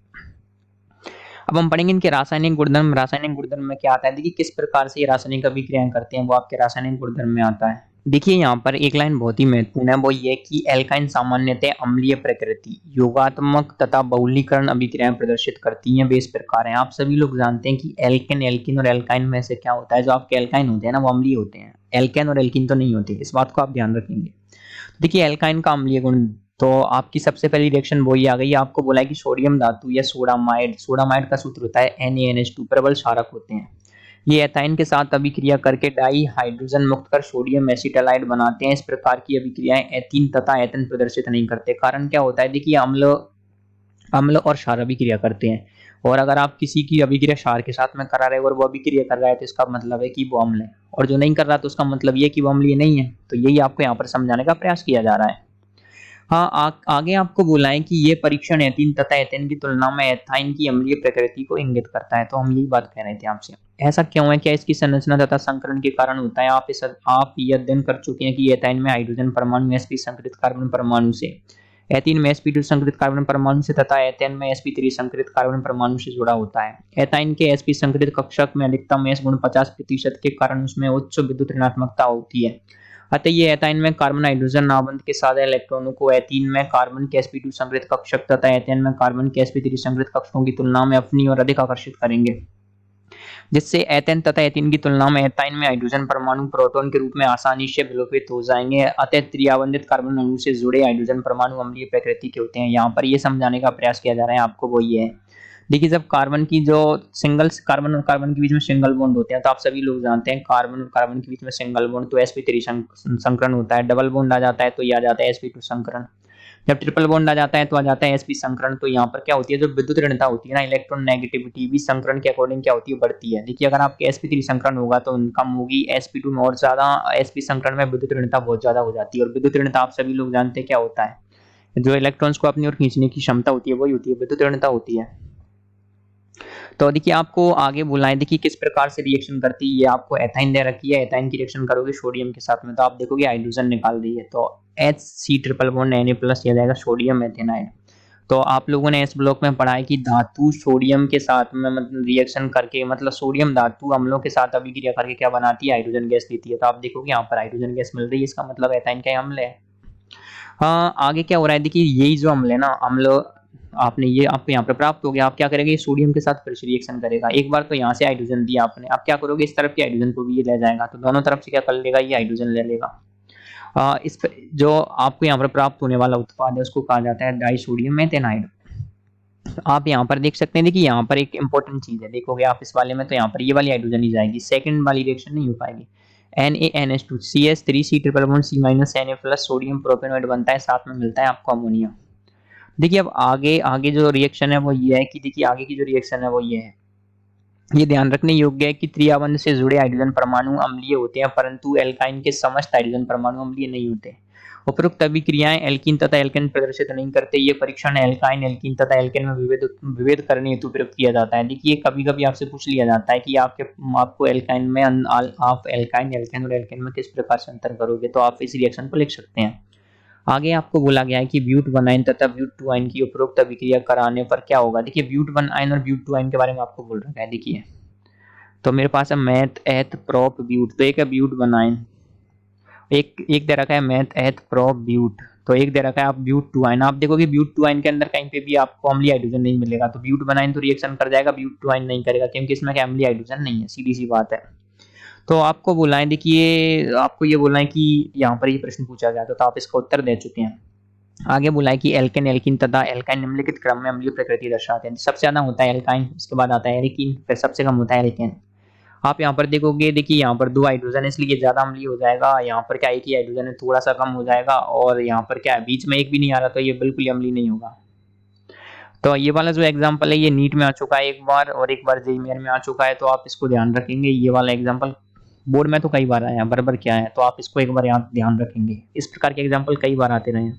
अब हम पढ़ेंगे इनके रासायनिक गुणधर्म। रासायनिक गुणधर्म में क्या आता है, देखिए किस प्रकार से ये रासायनिक अभिक्रियाएं करते हैं वो आपके रासायनिक गुणधर्म में आता है। देखिए यहाँ पर एक लाइन बहुत ही महत्वपूर्ण है, वो ये कि एल्काइन सामान्यतः अम्लीय प्रकृति, योगात्मक तथा बहुलीकरण अभिक्रियाएं प्रदर्शित करती हैं। वे इस प्रकार हैं, आप सभी लोग जानते हैं कि एल्केन, एल्किन और एल्काइन में से क्या होता है, जो आपके एल्काइन होते हैं ना वो अम्लीय होते हैं, एल्केन और एल्किन तो नहीं होते, इस बात को आप ध्यान रखेंगे। देखिए एल्काइन का अम्लीय गुण, तो आपकी सबसे पहली रिएक्शन वही आ गई, आपको बोला है कि सोडियम धातु या सोडामाइड का सूत्र होता है NaNH2, प्रबल क्षारक होते हैं। ये एथाइन के साथ अभिक्रिया करके डाई हाइड्रोजन मुक्त कर सोडियम एसिटाइलाइड बनाते हैं। इस प्रकार की अभिक्रियाएं एथीन तथा एथेन प्रदर्शित नहीं करते। कारण क्या होता है, देखिए अम्ल और क्षार अभिक्रिया करते हैं, और अगर आप किसी की अभिक्रिया क्षार के साथ में करा रहे हो और वो अभिक्रिया कर रहा है तो इसका मतलब है कि वो अम्ल है, और जो नहीं कर रहा तो उसका मतलब ये कि वो अम्लीय नहीं है। तो यही आपको यहाँ पर समझाने का प्रयास किया जा रहा है। हाँ आगे आपको बोला है कि ये परीक्षण एथीन तथा एथेन की तुलना में एथाइन की अम्लीय प्रकृति को इंगित करता है। तो हम यही बात कह रहे थे आपसे, ऐसा क्यों है, क्या इसकी संरचना तथा संकरण के कारण होता है। आप ये अध्ययन कर चुके हैं कि एथाइन में हाइड्रोजन परमाणु sp संकरित कार्बन परमाणु से, एथीन में sp2 संकरित कार्बन परमाणु से तथा एथेन में sp3 संकरित कार्बन परमाणु से जुड़ा होता है। एथाइन के sp संकरित कक्षक में अधिकतम s गुण 50% के कारण उसमें उच्च विद्युत ऋणात्मकता होती है। अतः ये एथाइन में कार्बन हाइड्रोजन नाबंध के साथ इलेक्ट्रॉनों को एथीन में कार्बन के sp2 संकरित कक्षक तथा एथेन में कार्बन के sp3 संकरित कक्षकों की तुलना में अपनी ओर अधिक आकर्षित करेंगे। जिससे एथेन तथा एथीन की तुलना में एथाइन में हाइड्रोजन परमाणु प्रोटॉन के रूप में आसानी से विलोपित हो जाएंगे। अतः त्रिआबंधित कार्बन अणु से जुड़े हाइड्रोजन परमाणु अम्लीय प्रकृति के होते हैं। यहाँ पर ये समझाने का प्रयास किया जा रहा है आपको वो ये है, देखिए जब कार्बन की जो सिंगल कार्बन और कार्बन के बीच में सिंगल बॉन्ड होते हैं तो आप सभी लोग जानते हैं कार्बन और कार्बन के बीच में सिंगल बॉन्ड तो sp3 संकरण होता है। डबल बॉन्ड आ जाता है तो ये आ जाता है sp2 संकरण। जब ट्रिपल बॉन्ड आ जाता है तो आ जाता है sp संकरण। तो यहाँ पर क्या होती है, जो विद्युत ऋणता होती है ना, इलेक्ट्रॉन नेगेटिविटी भी संकरण के अकॉर्डिंग क्या होती है, बढ़ती है। देखिए अगर आपके sp3 संकरण होगा तो कम होगी, sp2 में और ज्यादा, sp संकरण में विद्युत ऋणता बहुत ज्यादा हो जाती है। और विद्युत ऋणता आप सभी लोग जानते हैं क्या होता है, जो इलेक्ट्रॉन्स को अपनी ओर खींचने की क्षमता होती है वही होती है विद्युत ऋणता होती है। तो देखिए आपको आगे बोलना है, देखिए किस प्रकार से रिएक्शन करती है। ये आपको एथाइन दे रखी है, एथाइन की रिएक्शन करोगे सोडियम के साथ में तो आप देखोगे हाइड्रोजन निकाल रही है, तो HC ट्रिपल बॉन्ड Na+ किया जाएगा सोडियम एथेनाइड। तो आप लोगों ने इस ब्लॉक में पढ़ा है कि धातु सोडियम के साथ में मतलब रिएक्शन करके, मतलब सोडियम धातु अम्लों के साथ अभिक्रिया करके क्या बनाती है, हाइड्रोजन गैस देती है। तो आप देखोगे यहाँ पर हाइड्रोजन गैस मिल रही है, इसका मतलब एथाइन का अम्ल है। हाँ आगे क्या हो रहा है, देखिए यही जो अम्ल है ना, अम्ल आपने ये आपको यहाँ पर प्राप्त हो गया। आप क्या करेंगे, सोडियम के साथ फिर से रिएक्शन करेगा। एक बार तो यहाँ से हाइड्रोजन दिया आपने, आप क्या करोगे, इस तरफ के हाइड्रोजन को भी ये ले जाएगा, तो दोनों तरफ से क्या कर लेगा, ये हाइड्रोजन ले लेगा। इस जो आपको यहाँ पर प्राप्त होने वाला उत्पाद है उसको कहा जाता है डाई सोडियम एथेनाइड। आप यहाँ पर देख सकते हैं, देखिए यहाँ पर एक इंपॉर्टेंट चीज है, देखोगे आप इस वाले में तो यहाँ पर ये वाली हाइड्रोजन ही जाएगी, सेकंड वाली रिएक्शन नहीं हो पाएगी। NaNH2 CH3C triple bond C- Na+ sodium प्रोपेनॉइड बनता है, साथ में मिलता है आपको अमोनिया। देखिए अब आगे आगे जो रिएक्शन है वो ये है कि देखिए आगे की जो रिएक्शन है वो ये है, ये ध्यान रखने योग्य है कि त्रिआबंध से जुड़े हाइड्रोजन परमाणु अम्लीय होते हैं, परंतु एल्काइन के समस्त हाइड्रोजन परमाणु अम्लीय नहीं होते। उपरोक्त अभिक्रियाएं एल्कीन तथा एल्केन प्रदर्शित नहीं करते। ये परीक्षण एल्काइन, एल्कीन तथा एल्केन में विभेद करने हेतु प्रयुक्त किया जाता है। देखिए कभी कभी आपसे पूछ लिया जाता है कि आपको एल्काइन में आप एल्काइन, एल्केन और एल्केन में किस प्रकार से अंतर करोगे, तो आप इस रिएक्शन को लिख सकते हैं। आगे आपको बोला गया है कि ब्यूट-1 आयन तथा ब्यूट-2 आयन की उपरोक्त अभिक्रिया कराने पर क्या होगा। देखिए ब्यूट-1 आयन और ब्यूट-2 आयन के बारे में आपको बोल रखा है। देखिए तो मेरे पास है मैथ एथ प्रोप ब्यूट, तो एक है ब्यूट-1 आयन, एक दे रखा है मैथ एथ प्रोप ब्यूट, तो एक दे रखा है आप ब्यूट-2 आयन। आप देखोगे ब्यूट-2 आयन के अंदर कहीं पे भी आपको अम्लीय हाइड्रोजन नहीं मिलेगा, तो ब्यूट-1 आयन तो रिएक्शन कर जाएगा, ब्यूट-2 आयन नहीं करेगा, क्योंकि इसमें क्या अम्लीय हाइड्रोजन नहीं है, सीधी सी बात है। तो आपको बोला है, देखिए आपको ये बोलना है कि यहाँ पर ये प्रश्न पूछा गया तो आप इसका उत्तर दे चुके हैं। आगे बोला है कि एल्केन, एल्कीन तथा एल्काइन निम्नलिखित क्रम में अम्लीय प्रकृति दर्शाते हैं। सबसे ज्यादा होता है एल्काइन, उसके बाद आता है एल्कीन, फिर सबसे कम होता है एल्केन। आप यहाँ पर देखोगे, देखिए यहाँ पर 2 हाइड्रोजन है इसलिए ज्यादा अम्लीय हो जाएगा, यहाँ पर क्या एक ही हाइड्रोजन है थोड़ा सा कम हो जाएगा, और यहाँ पर क्या है बीच में एक भी नहीं आ रहा तो ये बिल्कुल ही अम्लीय नहीं होगा। तो ये वाला जो एग्जाम्पल है ये नीट में आ चुका है एक बार, और एक बार जेईई मेन में आ चुका है, तो आप इसको ध्यान रखेंगे। ये वाला एग्जाम्पल बोर्ड में तो कई बार आया, बराबर क्या है, तो आप इसको एक बार यहाँ ध्यान रखेंगे। इस प्रकार के एग्जाम्पल कई बार आते रहे।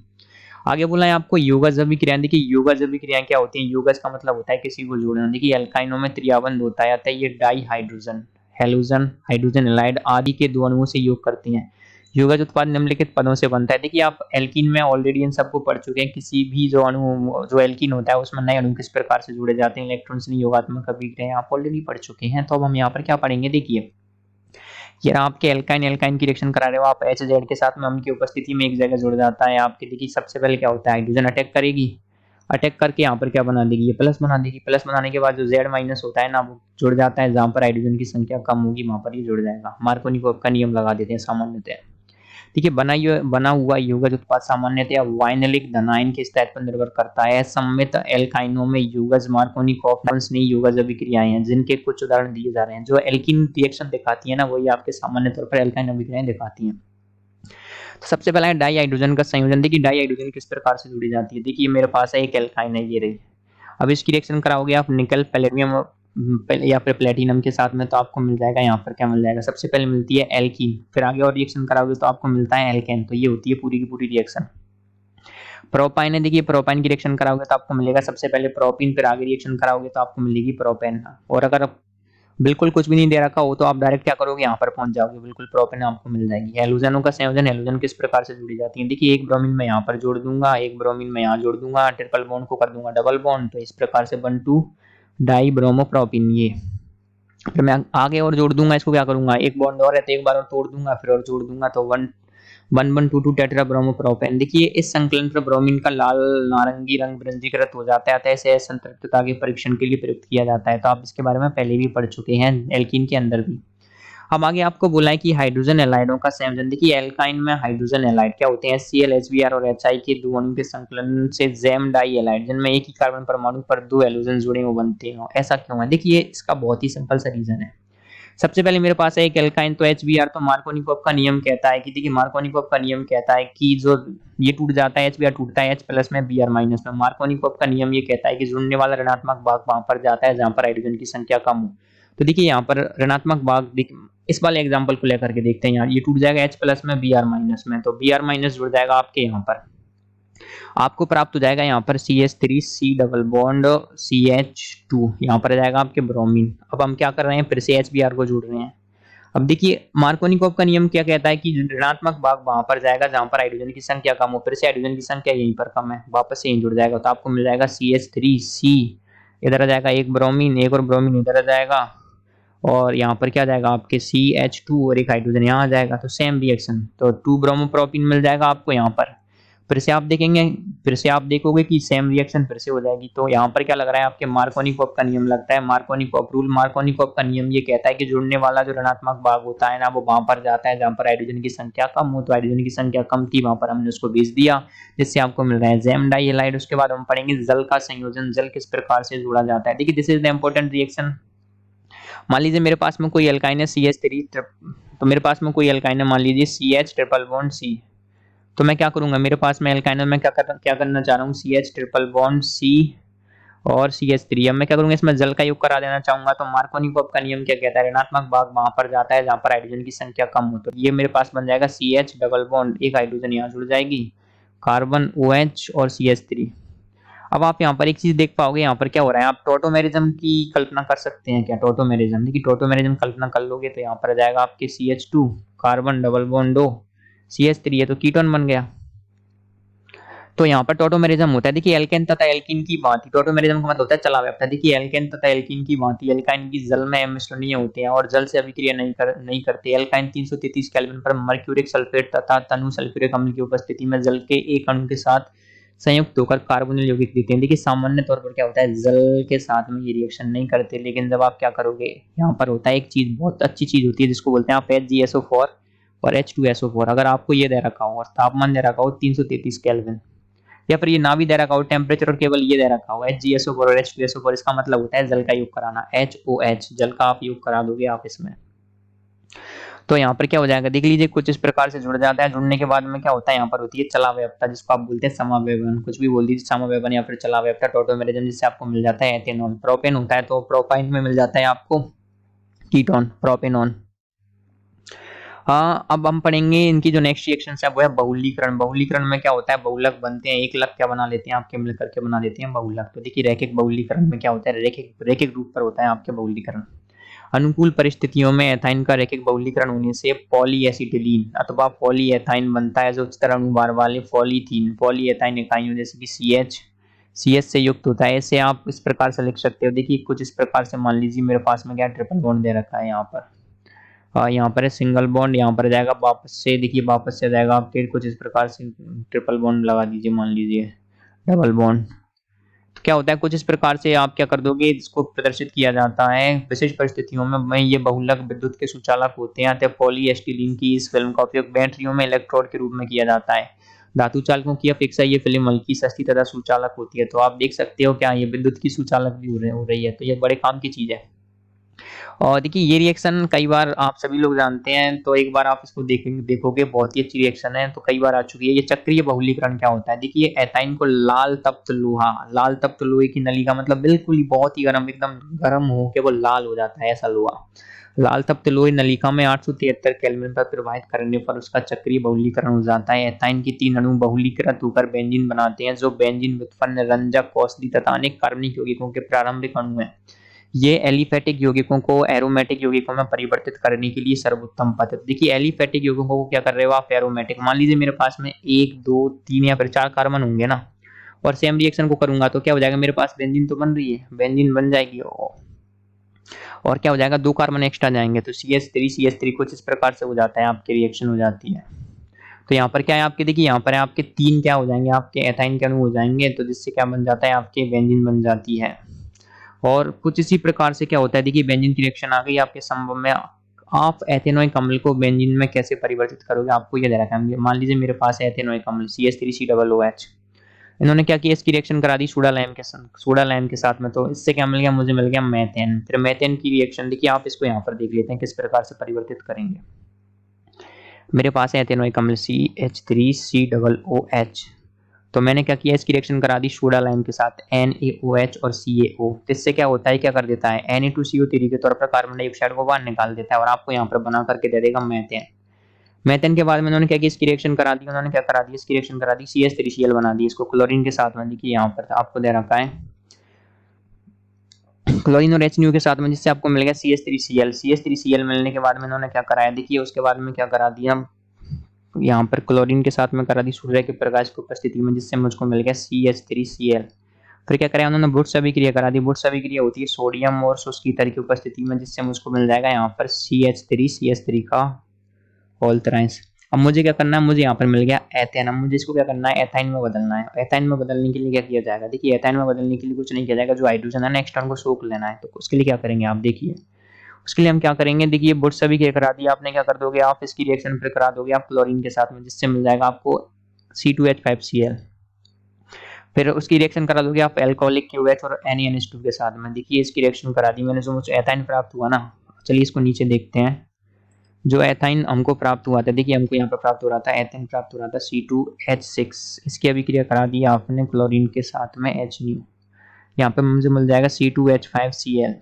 आगे बोला है आपको योगज अभिक्रियाएं। देखिए योगज अभिक्रियाएं क्या होती हैं, योगज का मतलब होता है किसी को जोड़ना। देखिए एल्काइनों में त्रिआबंध होता है, अतः ये di hydrogen, halogen, hydrogen allied आदि के 2 अणुओं से योग करती हैं। योगज उत्पाद निम्नलिखित पदों से बनता है। देखिए आप एल्कीन में ऑलरेडी इन सबको पढ़ चुके हैं, किसी भी जो अणु जो एल्कीन होता है उसमें नए अणु किस प्रकार से जुड़े जाते हैं, इलेक्ट्रॉन से योगात्मक अभिक्रियाएं आप ऑलरेडी पढ़ चुके हैं। तो अब हम यहाँ पर क्या पढ़ेंगे, देखिए ये आपके एल्काइन, एल्काइन की रिएक्शन करा रहे हो आप, HZ के साथ में अम्ल की उपस्थिति में एक जगह जुड़ जाता है आपके। देखिए सबसे पहले क्या होता है, हाइड्रोजन अटैक करेगी, अटैक करके यहाँ पर क्या बना देगी, ये प्लस बना देगी। प्लस बनाने के बाद जो Z- होता है ना वो जुड़ जाता है, जहाँ पर हाइड्रोजन की संख्या कम होगी वहां पर ये जुड़ जाएगा। मार्कोनिकोव का नियम लगा देते हैं सामान्यतः। देखिए बना हुआ योगज उत्पाद सामान्यतया वाइनलिक धनायन के स्तर पर निर्भर करता है। सम्मित एल्काइनों में योगज मार्कोनिकोव योगज अभिक्रियाएं हैं, जिनके कुछ उदाहरण दिए जा रहे हैं। जो एल्किन रिएक्शन दिखाती है ना वही आपके सामान्य तौर पर एल्काइन अभिक्रियाएं दिखाती हैं। तो सबसे पहला है डाई हाइड्रोजन का संयोजन। देखिए डाई हाइड्रोजन किस प्रकार से जुड़ी जाती है, देखिए मेरे पास है एक एल्काइन है, ये रही। अब इसकी रिएक्शन कराओगे आप निकल, पैलेडियम या फिर प्लेटिनम के साथ में, तो आपको मिल जाएगा यहाँ पर क्या मिल जाएगा, सबसे पहले मिलती है एल्कीन, फिर आगे और रिएक्शन कराओगे तो आपको मिलता है एल्केन। तो ये होती है पूरी की पूरी रिएक्शन। प्रोपाइन है, देखिए प्रोपाइन की रिएक्शन कराओगे तो आपको मिलेगा सबसे पहले प्रोपीन, फिर आगे रिएक्शन कराओगे तो आपको मिलेगी प्रोपेन। और अगर बिल्कुल कुछ भी नहीं दे रखा हो तो आप डायरेक्ट क्या करोगे, यहाँ पर पहुंच जाओगे, बिल्कुल प्रोपेन आपको मिल जाएगी। हेलोजनों का संयोजन, हेलोजन किस प्रकार से जुड़ी जाती है, देखिए एक ब्रोमीन में यहाँ पर जोड़ दूंगा, एक ब्रोमीन में यहाँ जोड़ दूंगा, ट्रिपल बॉन्ड को कर दूंगा डबल बॉन्ड, तो इस प्रकार से 1,2 डाई ब्रोमोप्रोपिन। ये फिर मैं आगे और जोड़ दूंगा, इसको क्या करूंगा, एक बॉन्ड और है तो एक बार और तोड़ दूंगा, फिर और जोड़ दूंगा, तो 1 1122 टेट्रा ब्रोमो प्रोपेन। देखिए इस संकलन पर ब्रोमीन का लाल नारंगी रंग ब्रंजीकृत हो जाता है, अतः इसे संतृप्तता के परीक्षण के लिए प्रयुक्त किया जाता है। तो आप इसके बारे में पहले भी पढ़ चुके हैं एल्कीन के अंदर भी। अब आगे आपको बोला है कि हाइड्रोजन एलाइडों का संयोजन। देखिए एल्काइन में हाइड्रोजन एलाइड क्या होते हैं, Cl HBr और HI के दो अणु के संकलन से जैम डाई एलाइड जिनमें एक ही कार्बन परमाणु पर दो हैलोजन जुड़े हुए बनते हैं। ऐसा क्यों है? देखिए इसका बहुत ही सिंपल सा रीजन है। सबसे पहले मेरे पास है एक एल्काइन, तो HBr, तो मार्कोनिकोव का नियम कहता है कि देखिए मार्कोनिकोव का नियम कहता है कि जो ये टूट जाता है HBr टूटता है H प्लस में Br माइनस में। मार्कोनिकोव का नियम ये कहता है कि जुड़ने वाला ऋणात्मक भाग वहां पर जाता है जहां पर हाइड्रोजन की संख्या कम हो। तो देखिए यहाँ पर ऋणात्मक भाग, इस वाले एग्जांपल को लेकर के देखते हैं। यार ये टूट जाएगा H प्लस में Br माइनस में, तो Br माइनस जुड़ जाएगा आपके यहाँ पर, आपको प्राप्त हो जाएगा यहाँ पर CH3 C double bond CH2, यहाँ पर आ जाएगा आपके ब्रोमीन। अब हम क्या कर रहे हैं, फिर से HBr को जोड़ रहे हैं। अब देखिए मार्कोनिकोव का नियम क्या कहता है कि ऋणात्मक भाग वहां पर जाएगा जहां पर हाइड्रोजन की संख्या कम हो, फिर से हाइड्रोजन की संख्या यहीं पर कम है, वापस से यहीं जुड़ जाएगा। तो आपको मिल जाएगा CH3C, इधर आ जाएगा एक ब्रोमीन, एक और ब्रोमीन इधर आ जाएगा, और यहाँ पर क्या जाएगा आपके CH2 और एक हाइड्रोजन यहाँ आ जाएगा। तो सेम रिएक्शन, तो 2 ब्रोमोप्रोपीन मिल जाएगा आपको यहाँ पर। फिर से आप देखेंगे, फिर से आप देखोगे कि सेम रिएक्शन फिर से हो जाएगी। तो यहाँ पर क्या लग रहा है, आपके मार्कोनिकोव का नियम लगता है, मार्कोनिकोव रूल। मार्कोनिकोव का नियम ये कहता है कि जुड़ने वाला जो ऋणात्मक भाग होता है ना, वो वहां पर जाता है जहां पर हाइड्रोजन की संख्या कम हो। तो हाइड्रोजन की संख्या कम थी, वहां पर हमने उसको भेज दिया, जिससे आपको मिल रहा है जैम डाई हैलाइड। उसके बाद हम पढ़ेंगे जल का संयोजन, जल किस प्रकार से जोड़ा जाता है। देखिए this is the important reaction. मान लीजिए मेरे पास में कोई एल्काइन है CH3, तो मेरे पास में कोई एल्काइन है, मान लीजिए CH ट्रिपल बॉन्ड C। तो मैं क्या करूंगा, मेरे पास में एल्काइन है, मैं क्या करना चाह रहा हूँ, CH ट्रिपल बॉन्ड C और CH3। अब मैं क्या करूंगा, इसमें जल का योग करा देना चाहूंगा। तो मार्कोनिकोव का नियम क्या कहता है, ऋणात्मक भाग वहां पर जाता है जहां पर हाइड्रोजन की संख्या कम हो। तो ये मेरे पास बन जाएगा CH डबल बॉन्ड, एक हाइड्रोजन यहाँ जुड़ जाएगी, कार्बन OH और CH3। अब आप यहाँ पर एक चीज देख पाओगे, यहाँ पर क्या हो रहा है, आप टोटोमेरिज्म की कल्पना कर सकते हैं क्या, टोटोमेरिज्म। देखिए टोटोमेरिज्म कल्पना कर लोगे तो यहाँ पर आ जाएगा आपके CH2, carbon double bond O, CH3 है तो कीटोन बन गया। तो यहाँ पर टोटोमेरिज्म होता है। देखिए एल्केन तथा एल्कीन की भांति, टोटोमेरिज्म का मतलब होता है चला व्यवस्था। देखिए एल्केन तथा एल्कीन की भांति एल्काइन की जल में मिश्रणीय होते हैं और जल से अभिक्रिया नहीं करते। एल्काइन 333 केल्विन पर मर्क्यूरिक सल्फेट तथा तनु सल्फ्यूरिक अम्ल की उपस्थिति में जल के एक अणु के साथ संयुक्त होकर कार्बोनिल यौगिक देते हैं। देखिए सामान्य तौर पर क्या होता है, जल के साथ में ये रिएक्शन नहीं करते, लेकिन जब आप क्या करोगे, यहाँ पर होता है एक चीज, बहुत अच्छी चीज होती है जिसको बोलते हैं आप HgSO4 और H2SO4। अगर आपको ये दे रखा हो और तापमान दे रखा हो 333 केल्विन, या फिर ये ना भी दे रखा हो टेम्परेचर और केवल ये दे रखा हो HgSO4 और H2SO4, इसका मतलब होता है जल का योग कराना, HOH, जल का आप योग करा दोगे आप इसमें। तो यहाँ पर क्या हो जाएगा, देख लीजिए कुछ इस प्रकार से जुड़ जाता है। जुड़ने के बाद में क्या होता है, यहाँ पर होती है चलावयवता, जिसको आप बोलते हैं समावयवन, कुछ भी बोल दीजिए, समावयवन या फिर चलावयवता, टोटोमेरिज्म, जिससे आपको मिल जाता है एथेनॉल। प्रोपेन होता है तो प्रोपाइन में मिल जाता है आपको कीटोन, प्रोपेनॉन। हाँ अब हम पढ़ेंगे इनकी जो नेक्स्ट रिएक्शन है वो है बहुलीकरण। बहुलीकरण में क्या होता है, बहुलक बनते हैं, एक लक क्या बना लेते हैं आपके मिल करके बना देते हैं बहुलक। तो देखिए रैखिक बहुलीकरण में क्या होता है, रैखिक रूप पर होता है आपके बहुलीकरण। अनुकूल परिस्थितियों में एथाइन का रैखिक बहुलीकरण होने से पॉलीएसिटिलीन अथवा पॉलीएथाइन बनता है, जो उच्चतर अणुभार वाले पॉलीथीन पॉलीएथाइन इकाइयों जैसे कि CH से युक्त होता है। इसे आप इस प्रकार से लिख सकते हो। देखिए कुछ इस प्रकार से, मान लीजिए मेरे पास में क्या ट्रिपल बॉन्ड दे रखा है, यहाँ पर है सिंगल बॉन्ड, यहाँ पर जाएगा वापस से, देखिए वापस से जाएगा आपके कुछ इस प्रकार से ट्रिपल बॉन्ड लगा दीजिए, मान लीजिए डबल बॉन्ड। तो क्या होता है, कुछ इस प्रकार से आप क्या कर दोगे, इसको प्रदर्शित किया जाता है विशेष परिस्थितियों में ये बहुलक विद्युत के सुचालक होते हैं। तो पॉलीएस्टिलीन की इस फिल्म का उपयोग बैटरियों में इलेक्ट्रोड के रूप में किया जाता है। धातु चालकों की अपेक्षा ये फिल्म हल्की, सस्ती तथा सुचालक होती है। तो आप देख सकते हो क्या, ये विद्युत की सुचालक भी हो रही है, तो ये बड़े काम की चीज है। और देखिए ये रिएक्शन कई बार आप सभी लोग जानते हैं, तो एक बार आप इसको देखोगे, बहुत ही अच्छी रिएक्शन है, तो कई बार आ चुकी है। ये चक्रीय बहुलीकरण क्या होता है, देखिए एथाइन को लाल तप्त लोहे की नली का मतलब बिल्कुल ही बहुत ही गर्म, एकदम गर्म हो के वो लाल हो जाता है, ऐसा लोहा। लाल तप्त लोहे नलिका में 873 केल्विन पर प्रवाहित करने पर उसका चक्रीय बहुलीकरण हो जाता है। एथाइन की 3 अणु बहुलीकृत होकर बेंजीन बनाते हैं, जो बेंजीन व्युत्पन्न रंजक, औषधि तथा अनेक कार्बनिक यौगिकों के प्रारंभिक अणु हैं। ये एलिफेटिक यौगिकों को एरोमेटिक यौगिकों में परिवर्तित करने के लिए सर्वोत्तम पथ है। देखिए एलिफेटिक यौगिकों को क्या कर रहे हो आप, एरोमेटिक। मान लीजिए मेरे पास में 1 2 3 या फिर 4 कार्बन होंगे ना, और सेम रिएक्शन को करूंगा तो क्या हो जाएगा, मेरे पास बेंजीन तो बन रही है, बेंजीन बन जाएगी, और क्या हो जाएगा, 2 कार्बन एक्स्ट्रा जाएंगे, तो CH3 कुछ इस प्रकार से हो जाता है, आपकी रिएक्शन हो जाती है। तो यहाँ पर क्या है आपके, देखिए यहाँ पर है आपके 3 क्या हो जाएंगे, आपके एथाइन के अणु हो जाएंगे, तो जिससे क्या बन जाता है, आपके बेंजीन बन जाती है। और कुछ इसी प्रकार से क्या होता है, देखिए बेंजीन की रिएक्शन आ गई आपके संभव में। आप एथेनॉइक अम्ल को बेंजीन में कैसे परिवर्तित करोगे, आपको ये दे रखा है। मान लीजिए मेरे पास है एथेनॉइक अम्ल CH3COOH, इन्होंने क्या किया, इसकी रिएक्शन करा दी सोडा लाइम के साथ में, तो इससे क्या मिल गया, मुझे मिल गया मेथेन। फिर मेथेन की रिएक्शन देखिए, आप इसको यहाँ पर देख लेते हैं किस प्रकार से परिवर्तित करेंगे। मेरे पास है एथेनॉइक अम्ल CH3COOH, तो मैंने क्या किया, इसकी रिएक्शन करा दी सोडा लाइम के साथ NaOH और CaO। तो इससे क्या होता है, क्या कर देता है, Na2CO3 के तौर पर कार्बन डाइऑक्साइड को बाहर निकाल देता है और आपको यहाँ पर बना करके दे देगा मेथेन। मेथेन के बाद में उन्होंने क्या किया, इसकी रिएक्शन करा दी, उन्होंने क्या करा दी, इसकी रिएक्शन करा दी CH3Cl बना दी, इसको क्लोरीन के साथ में। देखिए यहाँ पर आपको दे रखा है क्लोरीन और HNO के साथ में, जिससे आपको मिल गया CH3Cl मिलने के बाद में उन्होंने क्या कराया, देखिए उसके बाद में क्या करा दिया, यहाँ पर क्लोरीन के साथ में करा दी सूर्य के प्रकाश की उपस्थिति में, जिससे मुझको मिल गया CH3Cl। फिर क्या करें, उन्होंने बुट अभिक्रिया करा दी। बुट अभिक्रिया होती है सोडियम और शुष्क ईथर की उपस्थिति में, जिससे मुझको मिल जाएगा यहाँ पर CH3 का होल थ्राइस। अब मुझे क्या करना है, मुझे यहाँ पर मिल गया एथेन। अब मुझे इसको क्या करना है, एथाइन में बदलना है। एथाइन में बदलने के लिए क्या किया जाएगा, देखिए एथाइन में बदलने के लिए कुछ नहीं किया जाएगा, जो हाइड्रोजन है ना एक्सटर्न को सोख लेना है। तो उसके लिए क्या करेंगे आप देखिए, उसके लिए हम क्या करेंगे, देखिए बुट्स अभी क्या करा दिया आपने, क्या कर दोगे आप, इसकी रिएक्शन फिर करा दोगे आप क्लोरीन के साथ में, जिससे मिल जाएगा आपको C2H5Cl। फिर उसकी रिएक्शन करा दोगे आप एल्कोहलिक QH और NaNH2 के साथ में। देखिए इसकी रिएक्शन करा दी मैंने, जो मुझे एथाइन प्राप्त हुआ ना। चलिए इसको नीचे देखते हैं। जो एथाइन हमको प्राप्त हुआ था, देखिए हमको यहाँ पर प्राप्त हो रहा था, एथेन प्राप्त हो रहा था C2H6। इसकी अभिक्रिया करा दी आपने क्लोरीन के साथ में HNO, यहाँ पे मुझे मिल जाएगा C2H5Cl।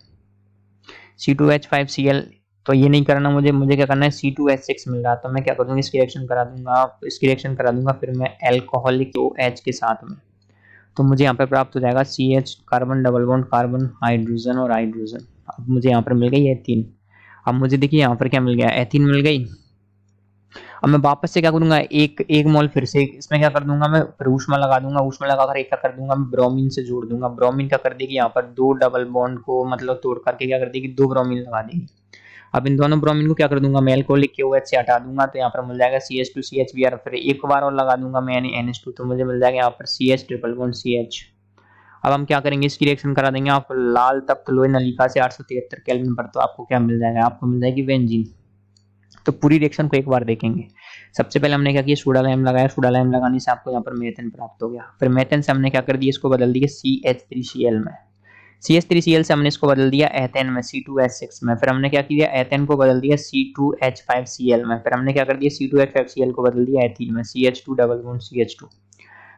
C2H5Cl, तो ये नहीं करना मुझे क्या करना है, C2H6 मिल रहा, तो मैं क्या कर दूंगा, इसकी रिएक्शन करा दूंगा, इसकी रिएक्शन करा दूंगा फिर मैं एल्कोहलिक OH के साथ में। तो मुझे यहाँ पर प्राप्त हो जाएगा CH, carbon double bond carbon, hydrogen और हाइड्रोजन। अब मुझे यहाँ पर मिल गई एथीन। अब मुझे देखिए यहाँ पर क्या मिल गया, एथीन मिल गई। अब मैं वापस से क्या करूंगा, एक मोल फिर से इसमें क्या कर दूंगा, मैं फिर ऊष्मा लगा दूंगा। ऊष्मा लगाकर एक क्या कर दूंगा, मैं ब्रोमीन से जोड़ दूंगा। ब्रोमीन क्या कर देगी, यहाँ पर 2 डबल बॉन्ड को मतलब तोड़ करके क्या कर देगी, 2 ब्रोमीन लगा देगी। अब इन दोनों ब्रोमीन को क्या कर दूंगा, मैं एल्कोहलिक KOH से हटा दूंगा, तो यहाँ पर मिल जाएगा CH2CHBr। फिर एक बार और लगा दूंगा मैं NH2, तो मुझे मिल जाएगा यहाँ पर CH ट्रिपल बॉन्ड CH। अब हम क्या करेंगे, इसकी रिएक्शन करा देंगे आप लाल तप्त लोहे नलिका से 873 केल्विन पर, तो आपको क्या मिल जाएगा, आपको मिल जाएगी बेंजीन। तो पूरी रिएक्शन को एक बार देखेंगे। सबसे पहले हमने क्या किया, सोडा लाइम लगाया। सोडा लाइम लगाने से आपको यहाँ पर मेथेन प्राप्त हो गया। फिर मेथेन से हमने क्या कर दिया, इसको बदल दिया CH3Cl में। CH3Cl से हमने इसको बदल दिया एथेन में, C2H6 में। फिर हमने क्या किया, एथेन को बदल दिया C2H5Cl में। फिर हमने क्या कर दिया, C2H5Cl को बदल दिया एथीन में, CH2 डबल बॉन्ड CH2।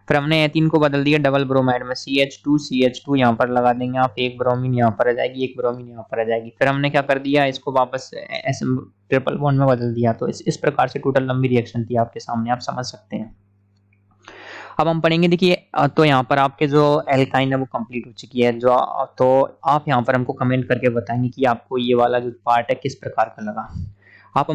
फिर हमने एथीन को बदल दिया डबल ब्रोमाइड में, CH2 यहाँ पर लगा देंगे आप, एक ब्रोमीन यहाँ पर आ जाएगी, एक ब्रोमीन यहाँ पर आ जाएगी। फिर हमने क्या कर दिया, इसको वापस ट्रिपल बॉन्ड में बदल दिया। तो इस प्रकार से टोटल लंबी रिएक्शन थी आपके सामने, आप समझ सकते हैं। अब हम पढ़ेंगे, देखिए तो यहाँ पर आपके जो एल्काइन है वो कंप्लीट हो चुकी है। जो तो आप यहाँ पर हमको कमेंट करके बताएंगे कि आपको ये वाला जो पार्ट है किस प्रकार का लगा। आप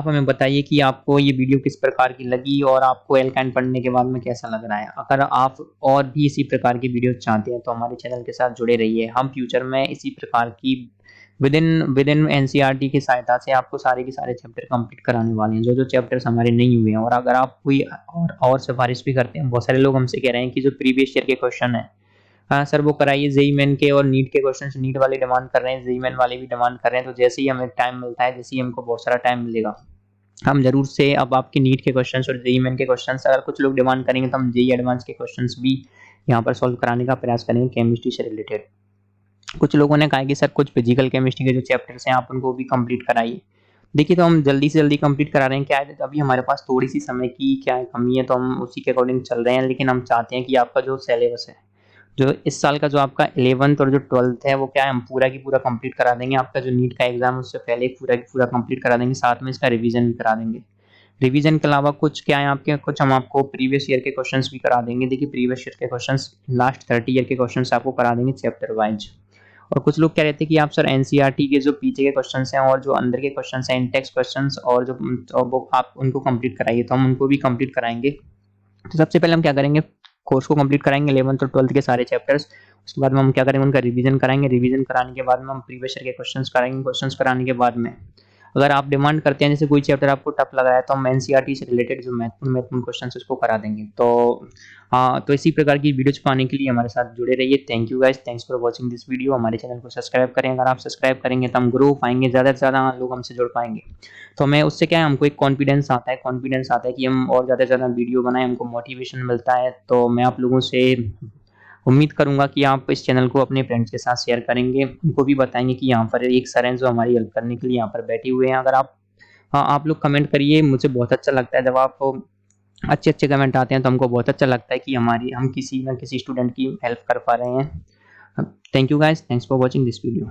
हमें बताइए कि आपको ये वीडियो किस प्रकार की लगी और आपको एल्काइन पढ़ने के बाद में कैसा लग रहा है। अगर आप और भी इसी प्रकार की वीडियो चाहते हैं तो हमारे चैनल के साथ जुड़े रहिए। हम फ्यूचर में इसी प्रकार की विद इन NCERT की सहायता से आपको सारे के सारे चैप्टर कंप्लीट कराने वाले हैं, जो चैप्टर्स हमारे नहीं हुए हैं। और अगर आप कोई और सिफारिश भी करते हैं, बहुत सारे लोग हमसे कह रहे हैं कि जो प्रीवियस ईयर के क्वेश्चन है, हाँ सर वो कराइए, जेई मेन के और नीट के क्वेश्चन, नीट वाले डिमांड कर रहे हैं, जेई मेन वाले भी डिमांड कर रहे हैं। तो जैसे ही हमें टाइम मिलता है, जैसे ही हमको बहुत सारा टाइम मिलेगा, हम जरूर से अब आपके नीट के क्वेश्चंस और जेई मेन के क्वेश्चंस, अगर कुछ लोग डिमांड करेंगे तो हम जेई एडवांस के क्वेश्चंस भी यहाँ पर सॉल्व कराने का प्रयास करेंगे केमिस्ट्री से रिलेटेड। कुछ लोगों ने कहा कि सर कुछ फिजिकल केमिस्ट्री के जो चैप्टर्स हैं आप उनको भी कंप्लीट कराइए। देखिए तो हम जल्दी से जल्दी कंप्लीट करा रहे हैं। क्या है, अभी हमारे पास थोड़ी सी समय की क्या है कमी है, तो हम उसी के अकॉर्डिंग चल रहे हैं। लेकिन हम चाहते हैं कि आपका जो सिलेबस है, जो इस साल का जो आपका 11th और जो 12th है, वो क्या है हम पूरा की पूरा कंप्लीट करा देंगे। आपका जो नीट का एग्जाम है उससे पहले पूरा की पूरा कंप्लीट करा देंगे, साथ में इसका रिवीजन भी करा देंगे। रिवीजन के अलावा कुछ क्या है आपके, कुछ हम आपको प्रीवियस ईयर के क्वेश्चंस भी करा देंगे। देखिए प्रीवियस ईयर के क्वेश्चंस, लास्ट 30 ईयर के क्वेश्चंस आपको करा देंगे चैप्टर वाइज। और कुछ लोग कह रहे थे कि आप सर NCERT के जो पीछे के क्वेश्चंस हैं और जो अंदर के क्वेश्चंस हैं, इंटेक्स क्वेश्चंस, और जो वो आप उनको कंप्लीट कराइए, तो हम उनको भी कंप्लीट कराएंगे। तो सबसे पहले हम क्या करेंगे, कोर्स को कंप्लीट कराएंगे 11th और 12th के सारे चैप्टर्स। उसके बाद में हम क्या करेंगे, उनका रिवीजन कराएंगे। रिवीजन कराने के बाद में हम प्रीवियस ईयर के क्वेश्चंस कराएंगे। क्वेश्चंस कराने के बाद में अगर आप डिमांड करते हैं जैसे कोई चैप्टर आपको टफ लग रहा है तो हम एनसीईआरटी से रिलेटेड जो महत्वपूर्ण क्वेश्चन है उसको करा देंगे। तो हाँ, तो इसी प्रकार की वीडियोज पाने के लिए हमारे साथ जुड़े रहिए। Thank you guys, thanks for watching this video. हमारे चैनल को सब्सक्राइब करें, अगर आप सब्सक्राइब करेंगे तो हम ग्रो हो पाएंगे, ज़्यादा से ज़्यादा लोग हमसे जुड़ पाएंगे। तो हमें उससे क्या है, हमको एक कॉन्फिडेंस आता है कि हम और ज़्यादा से ज़्यादा वीडियो बनाएं, हमको मोटिवेशन मिलता है। तो मैं आप लोगों से उम्मीद करूंगा कि आप इस चैनल को अपने फ्रेंड्स के साथ शेयर करेंगे, उनको भी बताएंगे कि यहाँ पर एक सर हैं जो हमारी हेल्प करने के लिए यहाँ पर बैठे हुए हैं। अगर आप, हाँ, आप लोग कमेंट करिए, मुझे बहुत अच्छा लगता है जब आप अच्छे अच्छे कमेंट आते हैं, तो हमको बहुत अच्छा लगता है कि हम किसी ना किसी स्टूडेंट की हेल्प कर पा रहे हैं। Thank you guys, thanks for watching this video.